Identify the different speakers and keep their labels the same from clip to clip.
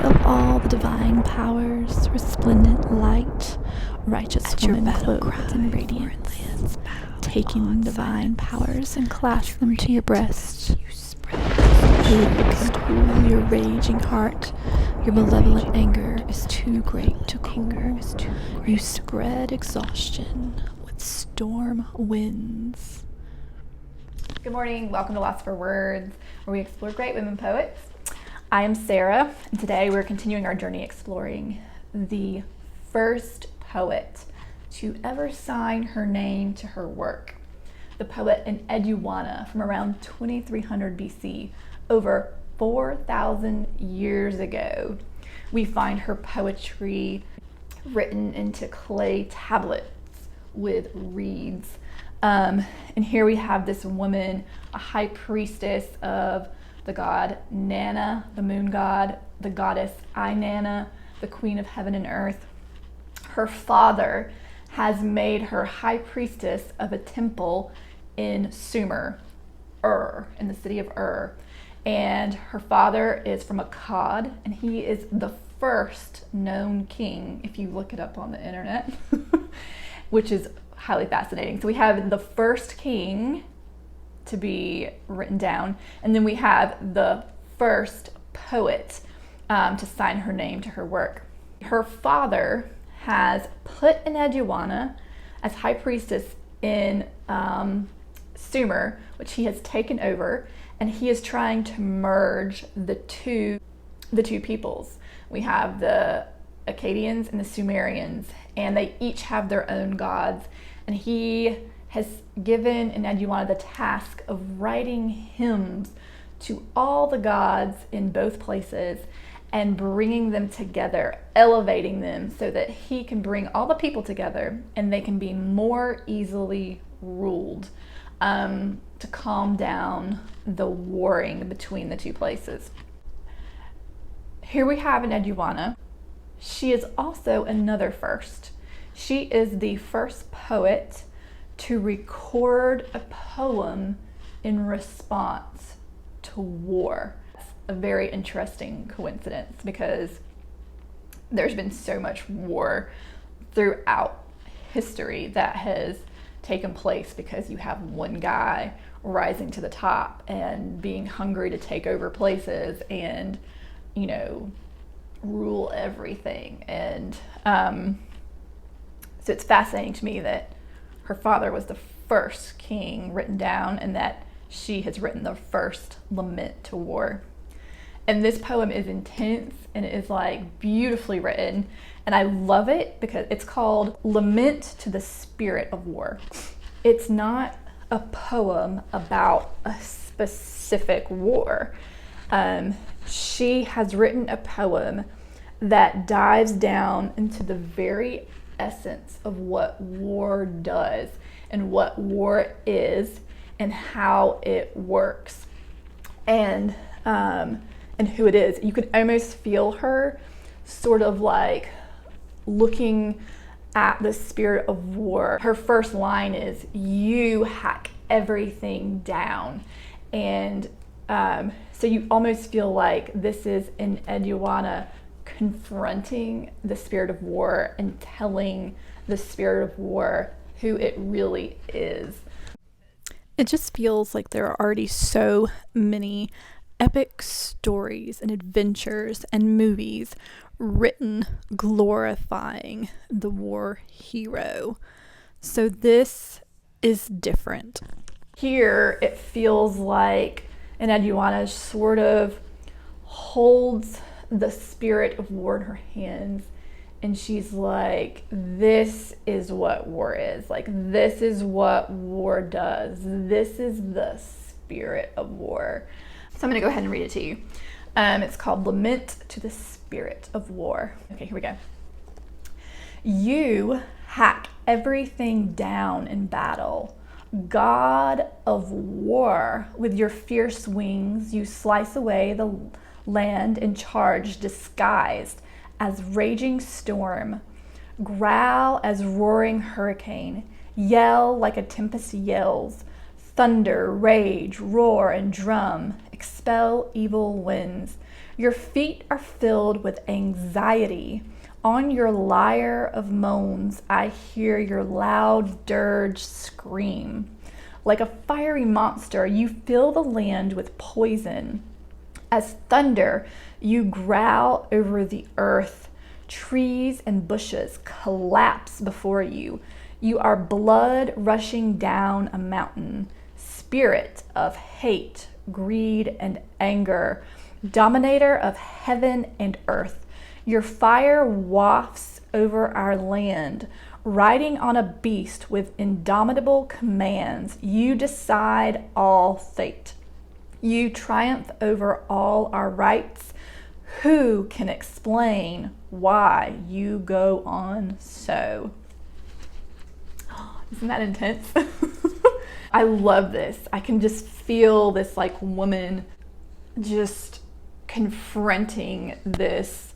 Speaker 1: of all the divine powers, resplendent light, righteous woman clothed in radiance, taking divine powers and clasp them to your breast. Who can cool your raging heart? Your malevolent anger is too great to cool. You spread exhaustion with storm winds.
Speaker 2: Good morning, welcome to Lost for Words, where we explore great women poets. I am Sarah, and today we're continuing our journey exploring the first poet to ever sign her name to her work. The poet Enheduanna from around 2300 BC, over 4,000 years ago. We find her poetry written into clay tablets with reeds. And here we have this woman, a high priestess of the god Nana, the moon god, the goddess Inanna, the queen of heaven and earth. Her father has made her high priestess of a temple in Sumer, in the city of And her father is from Akkad, and he is the first known king, if you look it up on the internet, which is highly fascinating. So we have the first king to be written down, and then we have the first poet to sign her name to her work. Her father has put Enheduanna as high priestess in Sumer, which he has taken over, and he is trying to merge the two peoples. We have the Akkadians and the Sumerians, and they each have their own gods, and he has given Enheduanna the task of writing hymns to all the gods in both places and bringing them together, elevating them so that he can bring all the people together and they can be more easily ruled, to calm down the warring between the two places. Here we have Enheduanna. She is also another first. She is the first poet to record a poem in response to war. It's a very interesting coincidence because there's been so much war throughout history that has taken place because you have one guy rising to the top and being hungry to take over places and, rule everything. And so it's fascinating to me that her father was the first king written down and that she has written the first lament to war. And this poem is intense and it is beautifully written, and I love it because it's called Lament to the Spirit of War. It's not a poem about a specific war. She has written a poem that dives down into the very essence of what war does and what war is and how it works and who it is. You could almost feel her sort of looking at the spirit of war. Her first line is, "You hack everything down." And so you almost feel like this is Enheduanna confronting the spirit of war and telling the spirit of war who it really is.
Speaker 1: It just feels like there are already so many epic stories and adventures and movies written glorifying the war hero. So this is different.
Speaker 2: Here it feels like Enheduanna sort of holds the spirit of war in her hands, and she's like, this is what war is. This is what war does. This is the spirit of war. So I'm gonna go ahead and read it to you. It's called Lament to the Spirit of War. Okay, here we go. You hack everything down in battle. God of war, with your fierce wings, you slice away the land and charge disguised as raging storm, growl as roaring hurricane, yell like a tempest yells, thunder, rage, roar, and drum, expel evil winds, Your feet are filled with anxiety. On your lyre of moans, I hear your loud dirge scream. Like a fiery monster, you fill the land with poison. As thunder, you growl over the earth. Trees and bushes collapse before you. You are blood rushing down a mountain. Spirit of hate, greed, and anger. Dominator of heaven and earth. Your fire wafts over our land. Riding on a beast with indomitable commands, you decide all fate. You triumph over all our rites. Who can explain why you go on so? Isn't that intense? I love this. I can just feel this like woman just confronting this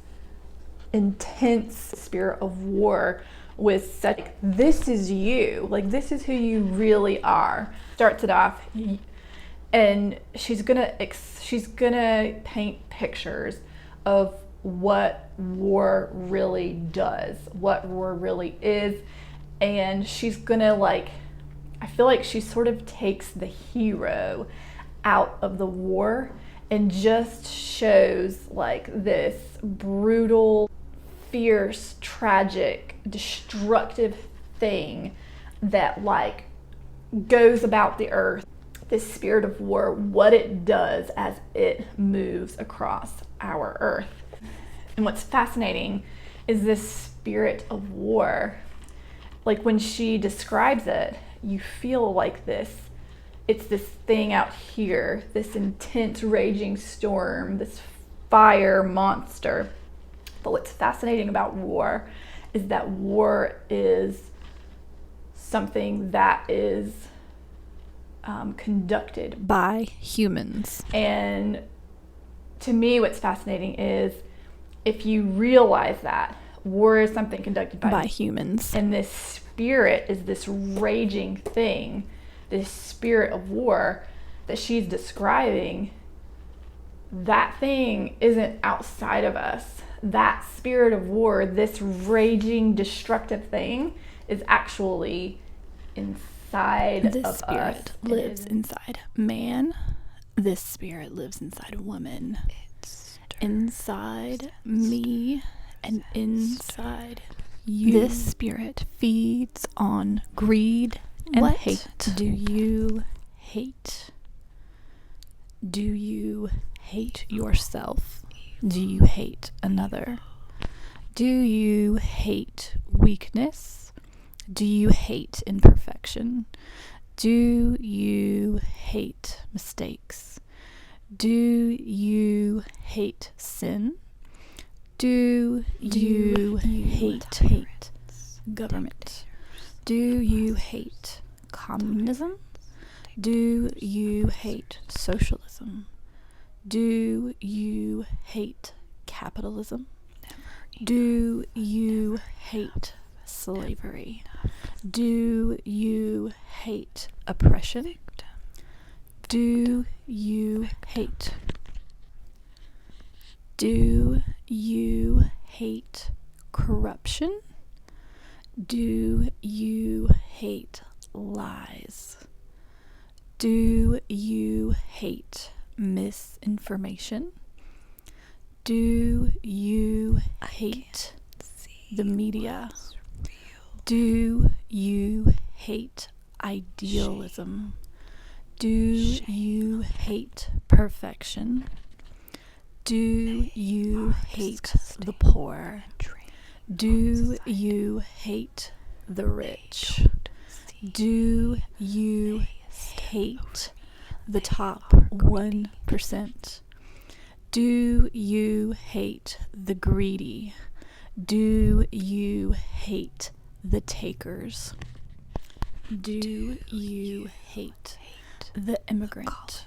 Speaker 2: intense spirit of war with such, like, this is you, like this is who you really are. Starts it off, and she's gonna paint pictures of what war really does, what war really is, and she's gonna I feel like she sort of takes the hero out of the war and just shows like this brutal, fierce, tragic, destructive thing that like goes about the earth. This spirit of war, what it does as it moves across our earth. And what's fascinating is this spirit of war. Like when she describes it, you feel like it's this thing out here, this intense raging storm, this fire monster. But what's fascinating about war is that war is something that is conducted
Speaker 1: by humans.
Speaker 2: And to me, what's fascinating is if you realize that war is something conducted by
Speaker 1: humans,
Speaker 2: and this spirit is this raging thing, this spirit of war that she's describing, that thing isn't outside of us. That spirit of war, this raging, destructive thing, is actually inside of us.
Speaker 1: This spirit lives inside man. This spirit lives inside a woman. It's inside me and inside you. This spirit feeds on greed and hate. Do you hate? Do you hate yourself? Do you hate another? Do you hate weakness? Do you hate imperfection? Do you hate mistakes? Do you hate sin? Do you hate government? Do you hate communism? Do you hate socialism? Do you hate capitalism? Do you hate slavery? Do you hate oppression? Do you hate? Do you hate corruption? Do you hate lies? Do you hate misinformation? Do you hate the media? Do you hate idealism? Do you hate perfection? Do you hate the poor? Do you hate the rich? Do you hate the top 1%? Do you hate the greedy? Do you hate the takers? Do you hate the immigrant?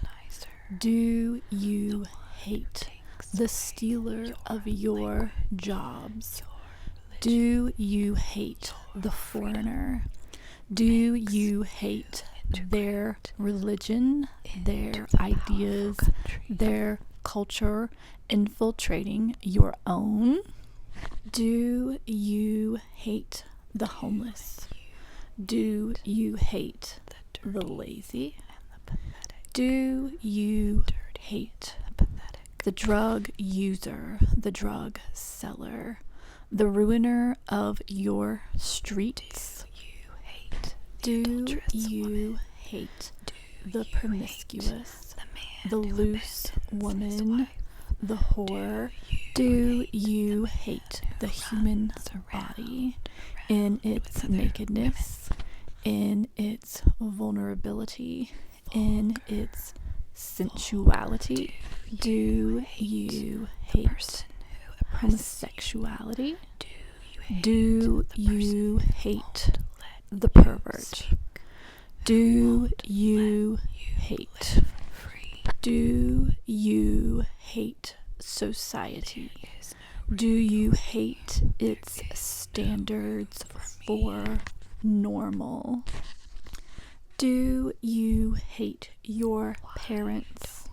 Speaker 1: Do you hate the stealer of your jobs? Do you hate the foreigner? Do you hate their religion, their ideas, their culture infiltrating your own? Do you hate the homeless? Do you hate the lazy? Do you hate the drug user, the drug seller, the ruiner of your streets? Do you hate the promiscuous, the loose woman, the whore? Do you hate the human body in its nakedness, in its vulnerability, in its sensuality? Do you hate homosexuality? Do you hate the pervert? Do you hate? Do you hate society? Do you hate its standards for normal? Do you hate your parents?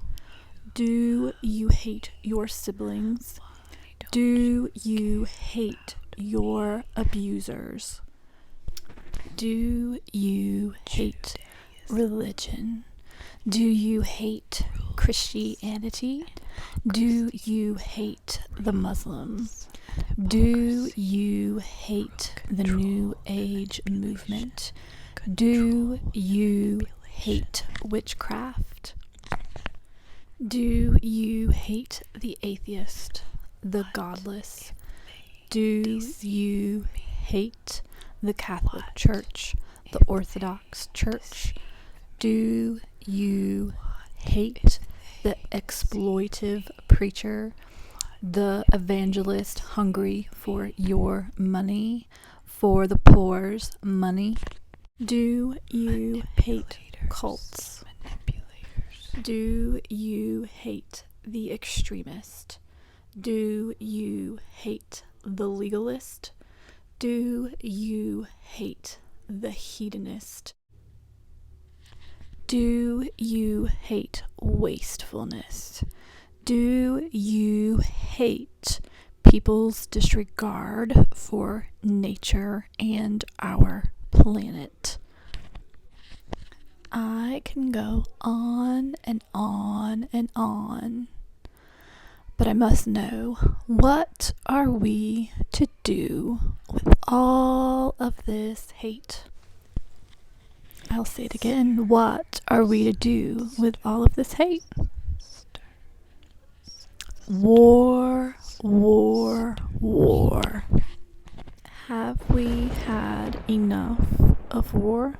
Speaker 1: Do you hate your siblings? Do you hate your abusers? Do you hate religion? Do you hate Christianity? Do you hate the Muslims? Do you hate the New Age movement? Do you hate witchcraft? Do you hate the atheist, the godless? Do you hate the Catholic Church, the Orthodox Church? Do you hate the exploitive preacher, the evangelist hungry for your money, for the poor's money? Do you hate cults? Do you hate the extremist? Do you hate the legalist? Do you hate the hedonist? Do you hate wastefulness? Do you hate people's disregard for nature and our planet? I can go on and on and on, but I must know, what are we to do with all of this hate? I'll say it again. What are we to do with all of this hate? War, war, war. Have we had enough of war?